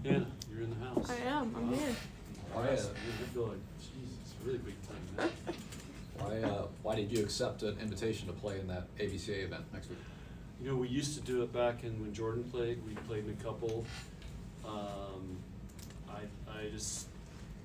Anna, you're in the house. I am. I'm here. I feel like, Jesus, it's a really big time now. Why did you accept an invitation to play in that ABCA event next week? You know, we used to do it back when Jordan played. We played in a couple.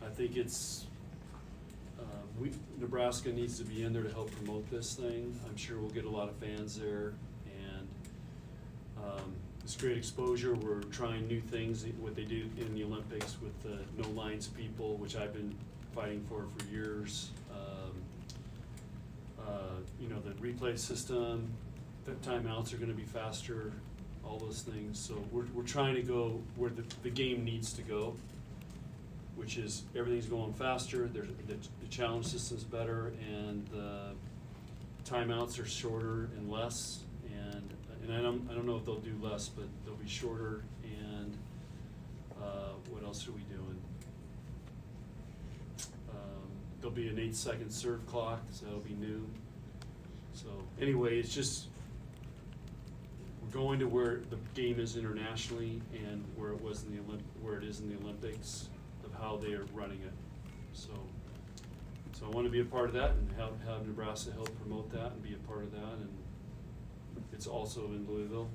I think it's, Nebraska needs to be in there to help promote this thing. I'm sure we'll get a lot of fans there, and it's great exposure. We're trying new things, what they do in the Olympics with the no lines people, which I've been fighting for years. You know, the replay system, the timeouts are gonna be faster, all those things. So we're trying to go where the game needs to go, which is everything's going faster, the challenge system's better, and the timeouts are shorter and less, and I don't know if they'll do less, but they'll be shorter, and what else are we doing? There'll be an 8-second serve clock, so that'll be new. So anyway, it's just, we're going to where the game is internationally and where it was in the where it is in the Olympics, of how they are running it. So I want to be a part of that and have Nebraska help promote that and be a part of that. And it's also in Louisville.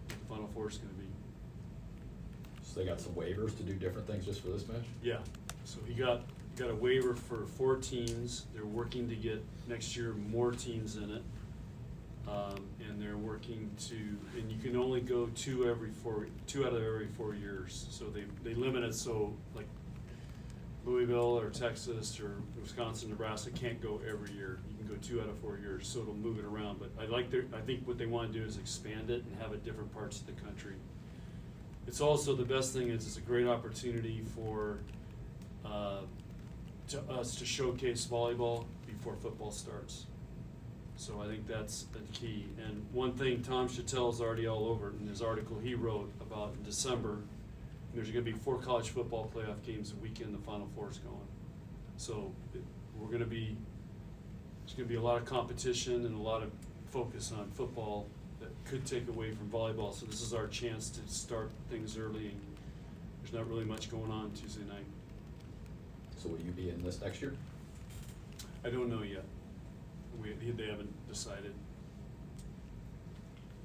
The Final Four is going to be. So they got some waivers to do different things just for this match? Yeah. So he got a waiver for 4 teams. They're working to get next year more teams in it. And they're working to, and you can only go 2 out of every 4 years. So they limit it, so like Louisville or Texas or Wisconsin, Nebraska can't go every year. You can go 2 out of 4 years, so it'll move it around. But I think what they want to do is expand it and have it different parts of the country. It's also, the best thing is it's a great opportunity for us to showcase volleyball before football starts. So I think that's the key. And one thing Tom Chattel's already all over it in his article he wrote about in December, there's going to be 4 college football playoff games a weekend, the Final Four is going. So there's going to be a lot of competition and a lot of focus on football that could take away from volleyball. So this is our chance to start things early, and there's not really much going on Tuesday night. So will you be in this next year? I don't know yet. They haven't decided.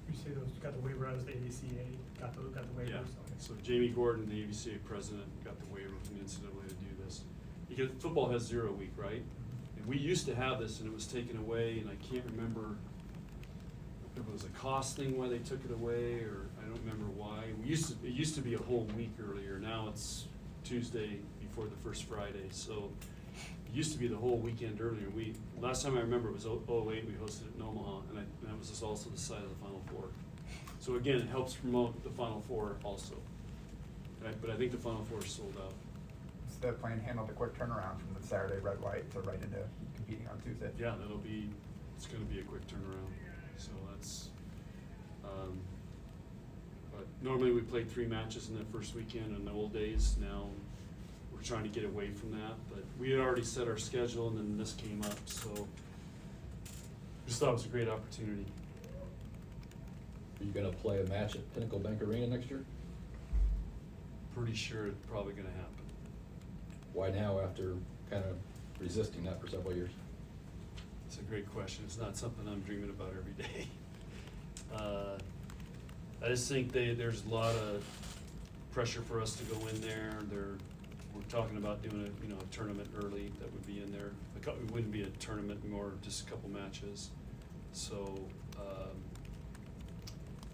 You say those got the waiver out as the ABCA, got the waivers? Yeah, Okay. so Jamie Gordon, the ABCA president, got the waiver from the NCAA to do this. Because football has 0 week, right? And we used to have this and it was taken away, and I can't remember if it was a cost thing why they took it away, or I don't remember why. It used to be a whole week earlier, now it's Tuesday before the first Friday, so it used to be the whole weekend earlier. Last time I remember it was 2008, we hosted it in Omaha, and that was just also the site of the Final Four. So again, it helps promote the Final Four also. Right? But I think the Final Four is sold out. So the plan handled a quick turnaround from the Saturday Red-White to right into competing on Tuesday. Yeah, it's gonna be a quick turnaround. So that's, but normally we played 3 matches in that first weekend in the old days. Now we're trying to get away from that, but we had already set our schedule and then this came up, so just thought it was a great opportunity. Are you gonna play a match at Pinnacle Bank Arena next year? Pretty sure it's probably gonna happen. Why now, after kind of resisting that for several years? It's a great question. It's not something I'm dreaming about every day. I just think there's a lot of pressure for us to go in there. We're talking about doing a tournament early that would be in there. It wouldn't be a tournament, more just a couple matches. So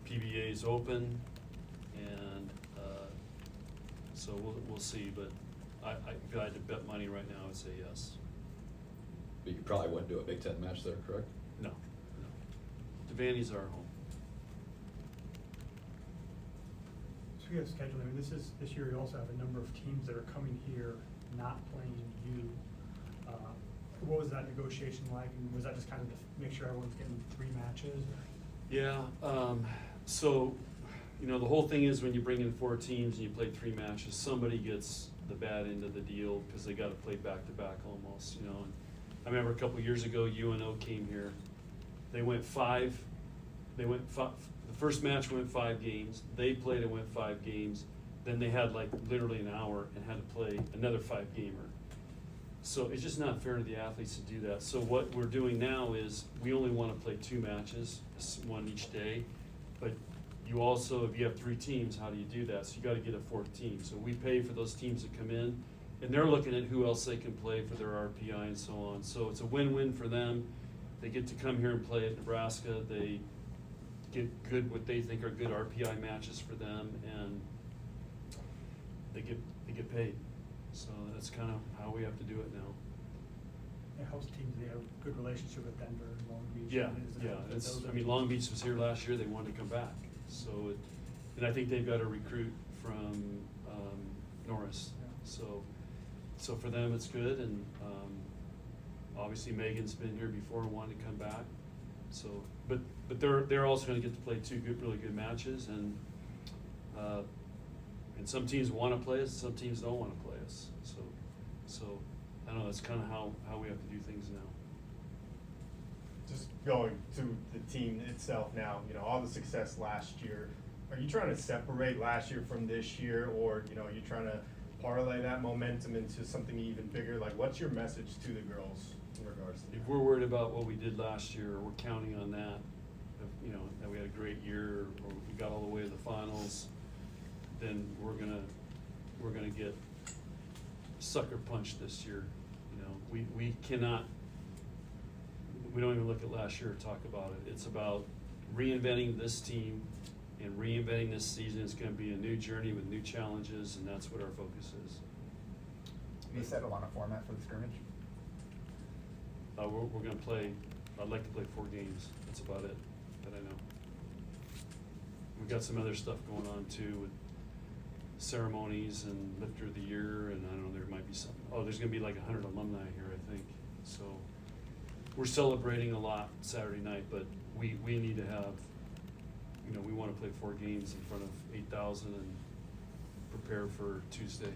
PBA is open, and so we'll see. But if I had to bet money right now, I'd say yes. But you probably wouldn't do a Big Ten match there, correct? No. Devaney's our home. So we have scheduling. I mean, this year you also have a number of teams that are coming here not playing you. What was that negotiation like? And was that just kind of to make sure everyone's getting 3 matches? Yeah. So, the whole thing is when you bring in 4 teams and you play 3 matches, somebody gets the bad end of the deal because they got to play back to back almost. And I remember a couple years ago, UNO came here. They went 5. The first match went 5 games. They played and went 5 games. then they had like literally an hour and had to play another 5-gamer. So it's just not fair to the athletes to do that. So what we're doing now is, we only wanna play 2 matches, one each day. But you also, if you have 3 teams, how do you do that? So you gotta get a 4th team. So we pay for those teams to come in, and they're looking at who else they can play for their RPI and so on. So it's a win-win for them. They get to come here and play at Nebraska. They get good, what they think are good RPI matches for them, and they get paid. So that's kind of how we have to do it now. It helps teams, they have a good relationship with Denver and Long Beach. Yeah, and it's- yeah, it's, those I are mean, teams. Long Beach was here last year, they wanted to come back, so it, and I think they've got a recruit from, Norris, Yeah. so for them, it's good, and, obviously Megan's been here before and wanted to come back, so, but they're also gonna get to play 2 really good matches, and some teams wanna play us, some teams don't wanna play us, so, I don't know, that's kinda how we have to do things now. Just going to the team itself now, you know, all the success last year, are you trying to separate last year from this year, or, you know, are you trying to parlay that momentum into something even bigger? Like, what's your message to the girls in regards to that? If we're worried about what we did last year, or we're counting on that, you know, that we had a great year, or we got all the way to the finals, then we're gonna get sucker punched this year. You know, we cannot, we don't even look at last year or talk about it. It's about reinventing this team and reinventing this season. It's gonna be a new journey with new challenges, and that's what our focus is. Have you settled on a format for the scrimmage? We're gonna play, I'd like to play 4 games, that's about it, that I know. We've got some other stuff going on too, with ceremonies and lifter of the year, and I don't know, there might be some, there's gonna be like 100 alumni here, I think, so. We're celebrating a lot Saturday night, but we need to have, you know, we wanna play 4 games in front of 8,000 and prepare for Tuesday.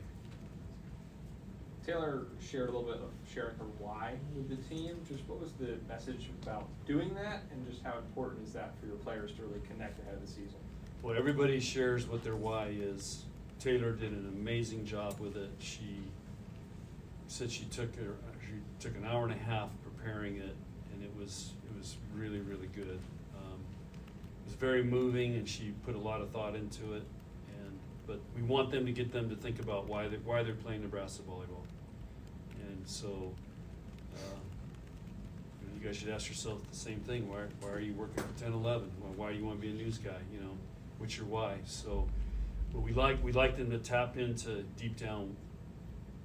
Taylor shared a little bit of sharing her why with the team. Just what was the message about doing that, and just how important is that for your players to really connect ahead of the season? Well, everybody shares what their why is. Taylor did an amazing job with it. She said she took an hour and a half preparing it, and it was really, really good. It was very moving, and she put a lot of thought into it. But we want them to get them to think about why they're playing Nebraska volleyball. And so, you guys should ask yourself the same thing. Why are you working for 10-11? Well, why do you want to be a news guy? You know, what's your why? So, but we like them to tap into deep down,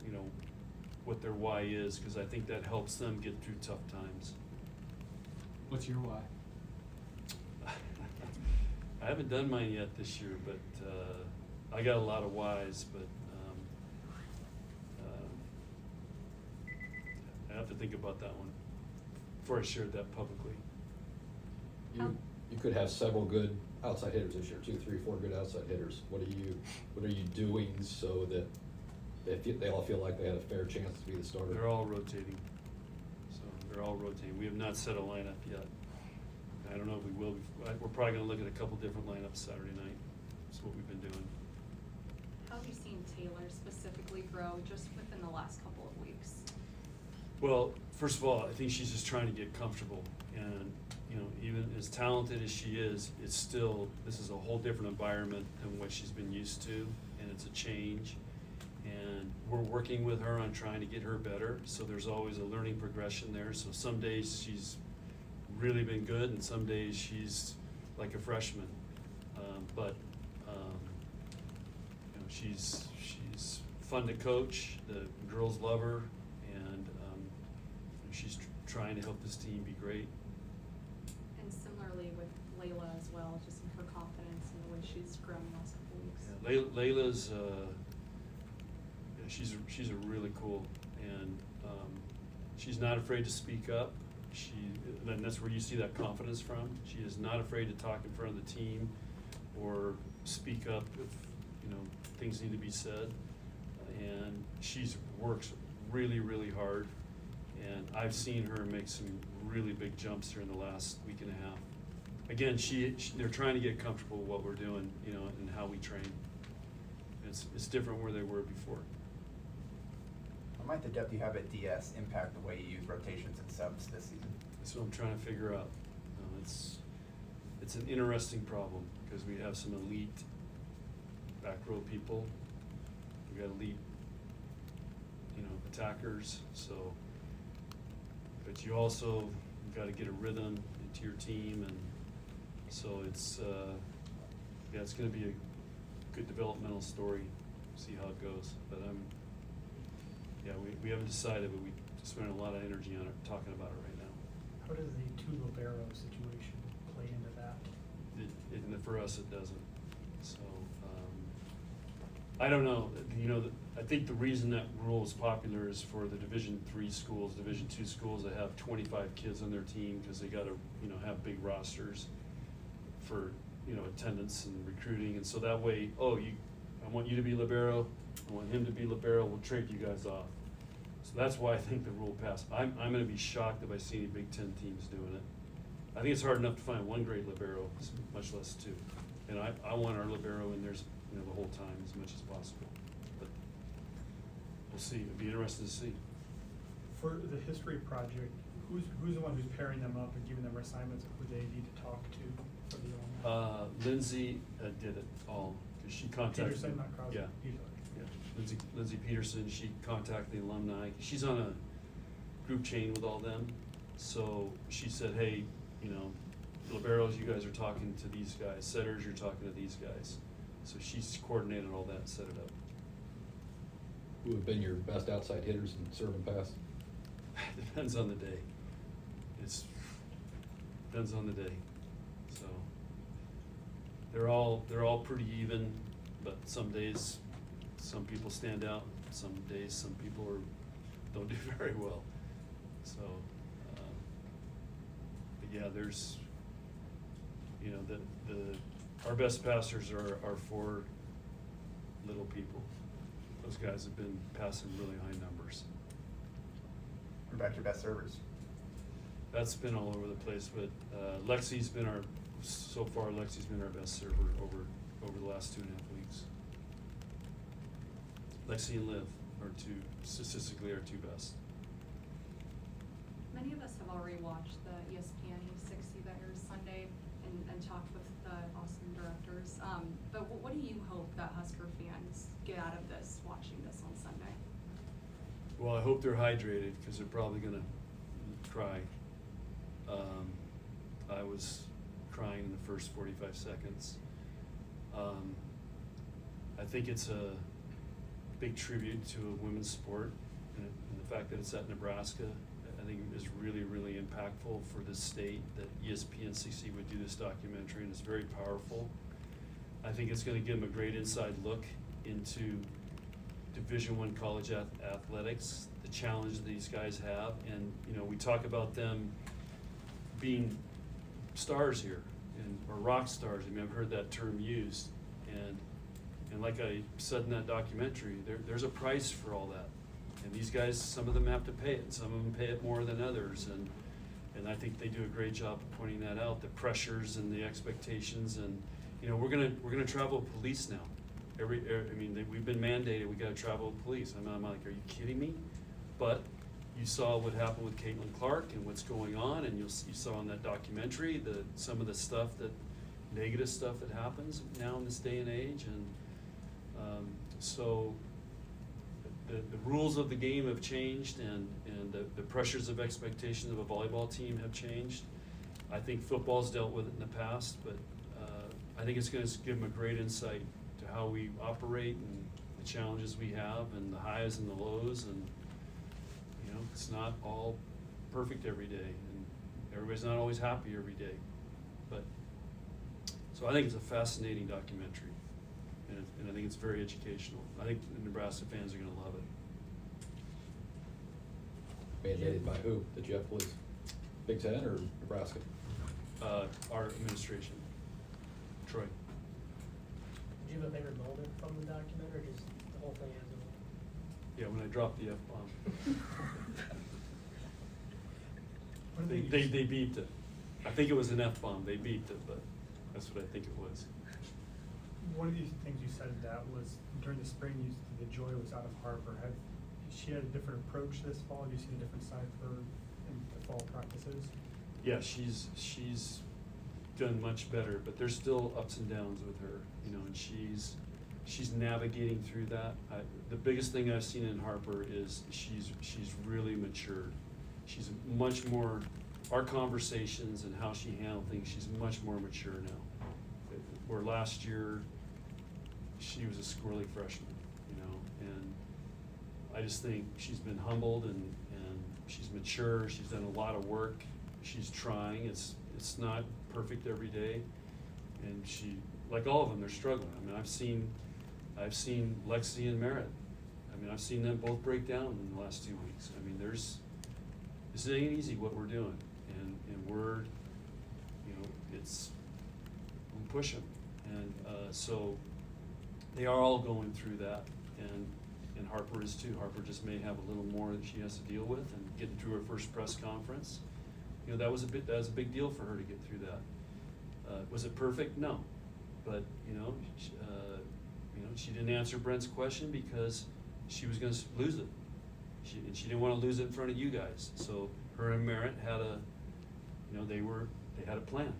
you know, what their why is, because I think that helps them get through tough times. What's your why? I haven't done mine yet this year, but I got a lot of whys, but I have to think about that one before I shared that publicly. You could have several good outside hitters this year, 2, 3, 4 good outside hitters. What are you doing so that they all feel like they had a fair chance to be the starter? They're all rotating. So they're all rotating. We have not set a lineup yet. I don't know if we will. We're probably gonna look at a couple different lineups Saturday night. That's what we've been doing. How have you seen Taylor specifically grow just within the last couple of weeks? Well, first of all, I think she's just trying to get comfortable, and, you know, even as talented as she is, it's still, this is a whole different environment than what she's been used to, and it's a change. And we're working with her on trying to get her better, so there's always a learning progression there. So some days she's really been good, and some days she's like a freshman. You know, she's fun to coach. The girls love her, and she's trying to help this team be great. And similarly with Layla as well, just in her confidence and the way she's grown the last couple of weeks. Yeah, Layla's she's a really cool, and she's not afraid to speak up. And that's where you see that confidence from. She is not afraid to talk in front of the team or speak up if, you know, things need to be said. And she's works really, really hard. And I've seen her make some really big jumps here in the last week and a half. Again, they're trying to get comfortable with what we're doing, you know, and how we train. It's different where they were before. How might the depth you have at DS impact the way you use rotations and subs this season? That's what I'm trying to figure out. It's an interesting problem, because we have some elite back row people. We got elite, attackers, so, but you also gotta get a rhythm into your team, and so it's gonna be a good developmental story, see how it goes. But we haven't decided, but we spent a lot of energy on it, talking about it right now. How does the two libero situation play into that? For us, it doesn't. So, I don't know, I think the reason that rule is popular is for the Division III schools, Division II schools that have 25 kids on their team, because they gotta, have big rosters for, attendance and recruiting, and so that way, I want you to be libero, I want him to be libero, we'll trade you guys off. So that's why I think the rule passed. I'm gonna be shocked if I see any Big Ten teams doing it. I think it's hard enough to find one great libero, much less two. And I want our libero in there, the whole time as much as possible. But we'll see. It'd be interesting to see. For the history project, who's the one who's pairing them up and giving them assignments of who they need to talk to for the alumni? Lindsay did it all, because she contacted. Peterson, not Crosby. Yeah. Peterson. Yeah. Lindsay Peterson, she contacted the alumni. She's on a group chain with all them. So she said, hey, liberos, you guys are talking to these guys. Setters, you're talking to these guys. So she's coordinated all that and set it up. Who have been your best outside hitters in serve and pass? Depends on the day. Depends on the day. So they're all pretty even, but some days some people stand out. Some days some people don't do very well. So, but yeah, there's our best passers are four little people. Those guys have been passing really high numbers. What about your best servers? That's been all over the place, but Lexi's been our best server over the last 2.5 weeks. Lexi and Liv are statistically our two best. Many of us have already watched the ESPN E60 that airs Sunday and talked with the awesome directors. But what do you hope that Husker fans get out of this, watching this on Sunday? Well, I hope they're hydrated, because they're probably gonna cry. I was crying in the first 45 seconds. I think it's a big tribute to a women's sport, and the fact that it's at Nebraska, I think is really, really impactful for the state that ESPN 60 would do this documentary, and it's very powerful. I think it's gonna give them a great inside look into Division I college athletics, the challenge these guys have, and we talk about them being stars here, or rock stars. I mean, I've heard that term used, and like I said in that documentary, there's a price for all that, and these guys, some of them have to pay it, and some of them pay it more than others, and I think they do a great job of pointing that out, the pressures and the expectations, and we're gonna travel with police now. We've been mandated, we gotta travel with police. I'm like, are you kidding me? But you saw what happened with Caitlin Clark and what's going on, and you saw in that documentary some of the stuff, negative stuff that happens now in this day and age, and so the rules of the game have changed, and the pressures of expectations of a volleyball team have changed. I think football's dealt with it in the past, but I think it's gonna give them a great insight to how we operate and the challenges we have and the highs and the lows, and it's not all perfect every day, and everybody's not always happy every day. But so I think it's a fascinating documentary, and I think it's very educational. I think the Nebraska fans are gonna love it. Mandated by who? The Jeff Police? Big Ten or Nebraska? Our administration, Troy. Do you have a favorite moment from the document, or just the whole thing as a whole? Yeah, when I dropped the F-bomb. What do They beeped it. I think it was an F-bomb. They beeped it, but that's what I think it was. One of these things you said that was during the spring, the joy was out of Harper. Have she had a different approach this fall? Have you seen a different side of her in the fall practices? Yeah, she's done much better, but there's still ups and downs with her, you know, and she's navigating through that. The biggest thing I've seen in Harper is she's really matured. She's much more, our conversations and how she handled things, she's much more mature now. Where last year, she was a squirrely freshman, you know, and I just think she's been humbled and she's mature, she's done a lot of work, she's trying, it's not perfect every day, and she, like all of them, they're struggling. I mean, I've seen Lexi and Merritt, I mean, I've seen them both break down in the last 2 weeks. I mean, this ain't easy what we're doing, and we're, you know, we push them, and so they are all going through that, and Harper is too. Harper just may have a little more that she has to deal with, and getting through her first press conference, you know, that was a big deal for her to get through that. Was it perfect? No, but you know, she didn't answer Brent's question because she was going to lose it. She didn't want to lose it in front of you guys. So her and Merritt had they had a plan.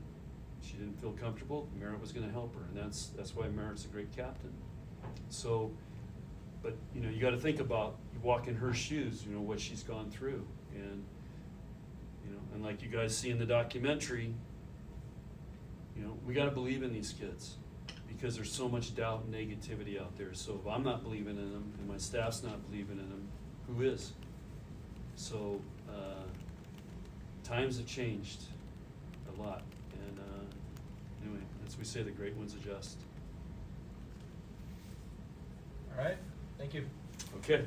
She didn't feel comfortable. Merritt was going to help her, and that's why Merritt's a great captain. So, but you know, you got to think about, you walk in her shoes, you know, what she's gone through, and you know, and like you guys see in the documentary, you know, we got to believe in these kids because there's so much doubt and negativity out there. So if I'm not believing in them and my staff's not believing in them, who is? So times have changed a lot, and anyway, as we say, the great ones adjust. All right, thank you. Okay.